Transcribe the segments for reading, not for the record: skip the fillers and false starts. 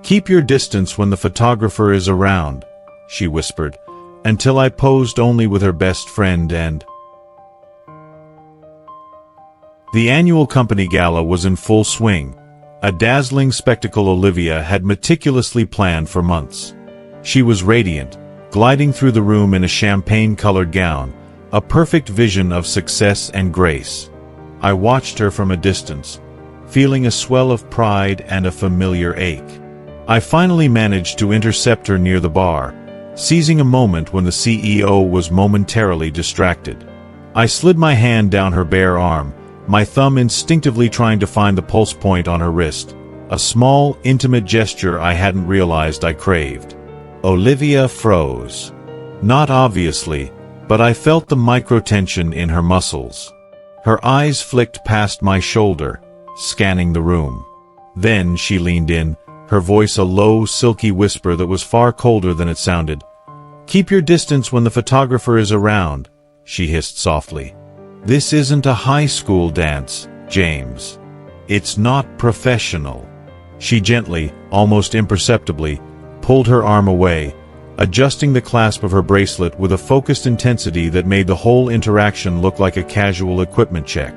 "Keep your distance when the photographer is around," she whispered, until I posed only with her best friend and... The annual company gala was in full swing, a dazzling spectacle Olivia had meticulously planned for months. She was radiant, gliding through the room in a champagne-colored gown, a perfect vision of success and grace. I watched her from a distance, feeling a swell of pride and a familiar ache. I finally managed to intercept her near the bar, seizing a moment when the CEO was momentarily distracted. I slid my hand down her bare arm, my thumb instinctively trying to find the pulse point on her wrist, a small, intimate gesture I hadn't realized I craved. Olivia froze. Not obviously, but I felt the micro-tension in her muscles. Her eyes flicked past my shoulder, scanning the room. Then she leaned in, her voice a low, silky whisper that was far colder than it sounded. "Keep your distance when the photographer is around," she hissed softly. "This isn't a high school dance, James. It's not professional." She gently, almost imperceptibly, pulled her arm away, adjusting the clasp of her bracelet with a focused intensity that made the whole interaction look like a casual equipment check.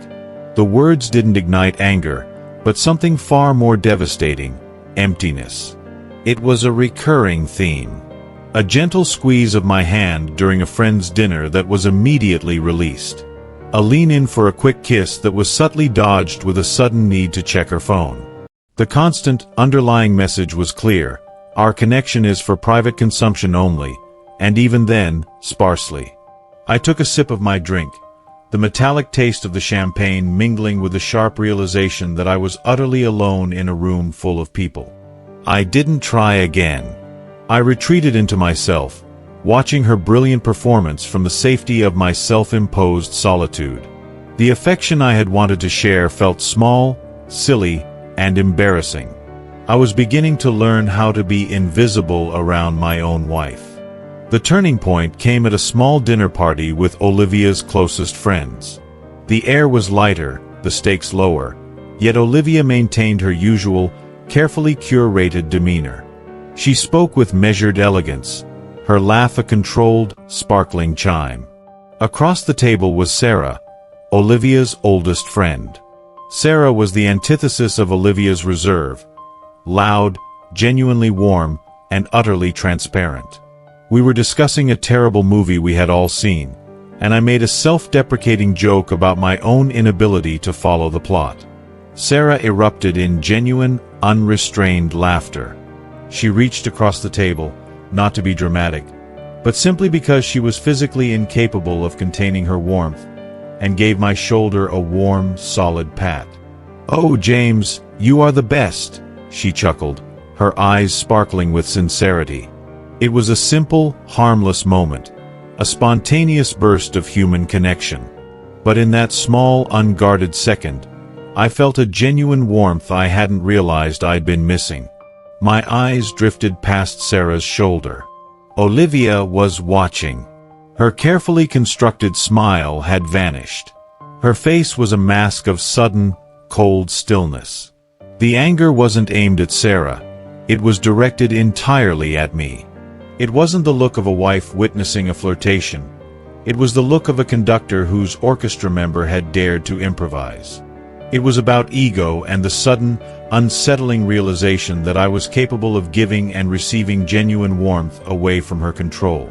The words didn't ignite anger, but something far more devastating: emptiness. It was a recurring theme. A gentle squeeze of my hand during a friend's dinner that was immediately released. A lean-in for a quick kiss that was subtly dodged with a sudden need to check her phone. The constant, underlying message was clear: our connection is for private consumption only, and even then, sparsely. I took a sip of my drink, the metallic taste of the champagne mingling with the sharp realization that I was utterly alone in a room full of people. I didn't try again. I retreated into myself, watching her brilliant performance from the safety of my self-imposed solitude. The affection I had wanted to share felt small, silly, and embarrassing. I was beginning to learn how to be invisible around my own wife. The turning point came at a small dinner party with Olivia's closest friends. The air was lighter, the stakes lower, yet Olivia maintained her usual, carefully curated demeanor. She spoke with measured elegance, her laugh a controlled, sparkling chime. Across the table was Sarah, Olivia's oldest friend. Sarah was the antithesis of Olivia's reserve: loud, genuinely warm, and utterly transparent. We were discussing a terrible movie we had all seen, and I made a self-deprecating joke about my own inability to follow the plot. Sarah erupted in genuine, unrestrained laughter. She reached across the table, not to be dramatic, but simply because she was physically incapable of containing her warmth, and gave my shoulder a warm, solid pat. "Oh, James, you are the best," she chuckled, her eyes sparkling with sincerity. It was a simple, harmless moment, a spontaneous burst of human connection. But in that small, unguarded second, I felt a genuine warmth I hadn't realized I'd been missing. My eyes drifted past Sarah's shoulder. Olivia was watching. Her carefully constructed smile had vanished. Her face was a mask of sudden, cold stillness. The anger wasn't aimed at Sarah. It was directed entirely at me. It wasn't the look of a wife witnessing a flirtation. It was the look of a conductor whose orchestra member had dared to improvise. It was about ego and the sudden, unsettling realization that I was capable of giving and receiving genuine warmth away from her control.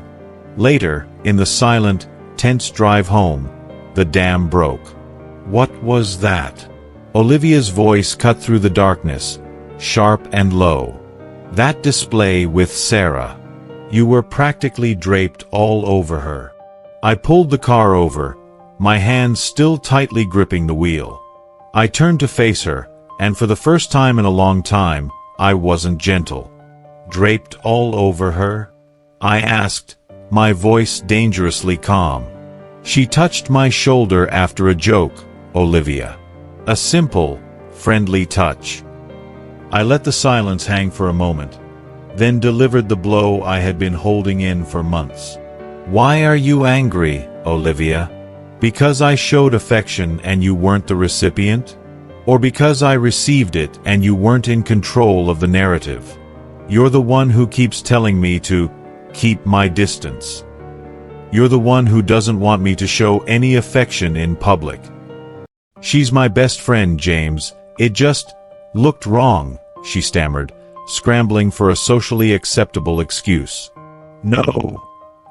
Later, in the silent, tense drive home, the dam broke. What was that? Olivia's voice cut through the darkness, sharp and low. "That display with Sarah. You were practically draped all over her." I pulled the car over, my hands still tightly gripping the wheel. I turned to face her, and for the first time in a long time, I wasn't gentle. "Draped all over her?" I asked, my voice dangerously calm. She touched my shoulder after a joke, Olivia. A simple, friendly touch. I let the silence hang for a moment, then delivered the blow I had been holding in for months. "Why are you angry, Olivia? Because I showed affection and you weren't the recipient? Or because I received it and you weren't in control of the narrative?" You're the one who keeps telling me to keep my distance. You're the one who doesn't want me to show any affection in public. She's my best friend, James. It just looked wrong, she stammered, scrambling for a socially acceptable excuse. No,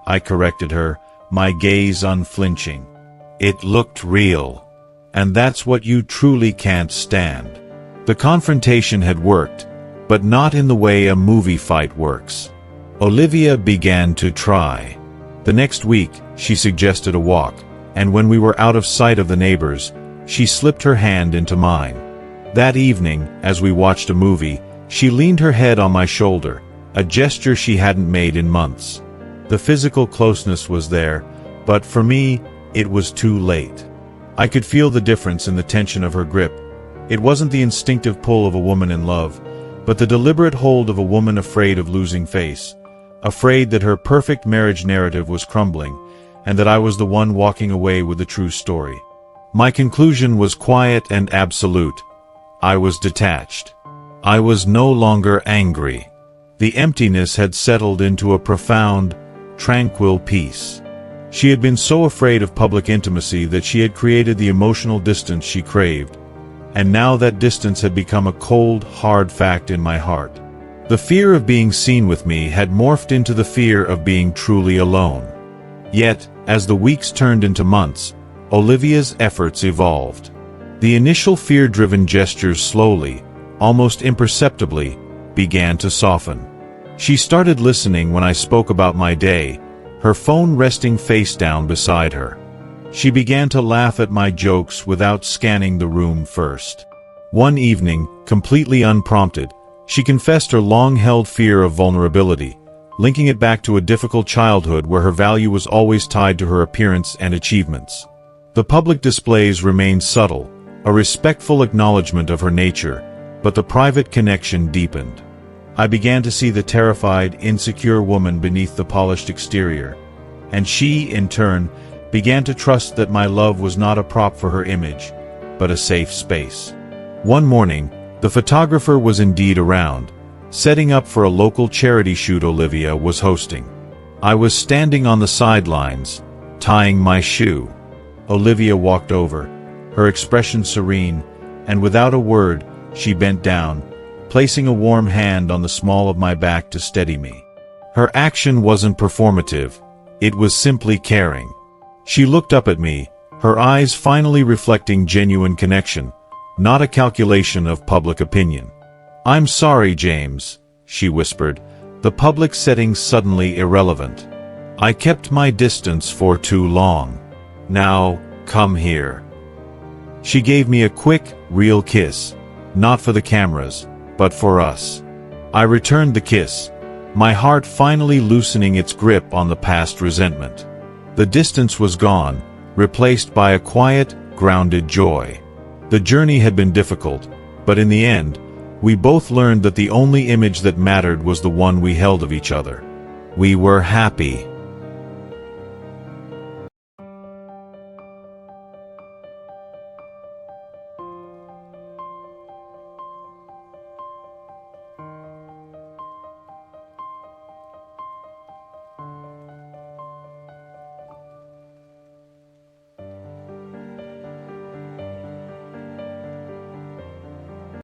I corrected her, my gaze unflinching. It looked real. And that's what you truly can't stand. The confrontation had worked, but not in the way a movie fight works. Olivia began to try. The next week, she suggested a walk, and when we were out of sight of the neighbors, she slipped her hand into mine. That evening, as we watched a movie, she leaned her head on my shoulder, a gesture she hadn't made in months. The physical closeness was there, but for me, it was too late. I could feel the difference in the tension of her grip. It wasn't the instinctive pull of a woman in love, but the deliberate hold of a woman afraid of losing face, afraid that her perfect marriage narrative was crumbling, and that I was the one walking away with the true story. My conclusion was quiet and absolute. I was detached. I was no longer angry. The emptiness had settled into a profound, tranquil peace. She had been so afraid of public intimacy that she had created the emotional distance she craved, and now that distance had become a cold, hard fact in my heart. The fear of being seen with me had morphed into the fear of being truly alone. Yet, as the weeks turned into months, Olivia's efforts evolved. The initial fear-driven gestures slowly, almost imperceptibly, began to soften. She started listening when I spoke about my day, her phone resting face down beside her. She began to laugh at my jokes without scanning the room first. One evening, completely unprompted, she confessed her long-held fear of vulnerability, linking it back to a difficult childhood where her value was always tied to her appearance and achievements. The public displays remained subtle, a respectful acknowledgement of her nature, but the private connection deepened. I began to see the terrified, insecure woman beneath the polished exterior, and she, in turn, began to trust that my love was not a prop for her image, but a safe space. One morning, the photographer was indeed around, setting up for a local charity shoot Olivia was hosting. I was standing on the sidelines, tying my shoe. Olivia walked over, her expression serene, and without a word, she bent down, placing a warm hand on the small of my back to steady me. Her action wasn't performative, it was simply caring. She looked up at me, her eyes finally reflecting genuine connection, not a calculation of public opinion. "I'm sorry, James," she whispered, the public setting suddenly irrelevant. "I kept my distance for too long. Now, come here." She gave me a quick, real kiss, not for the cameras, but for us. I returned the kiss, my heart finally loosening its grip on the past resentment. The distance was gone, replaced by a quiet, grounded joy. The journey had been difficult, but in the end, we both learned that the only image that mattered was the one we held of each other. We were happy.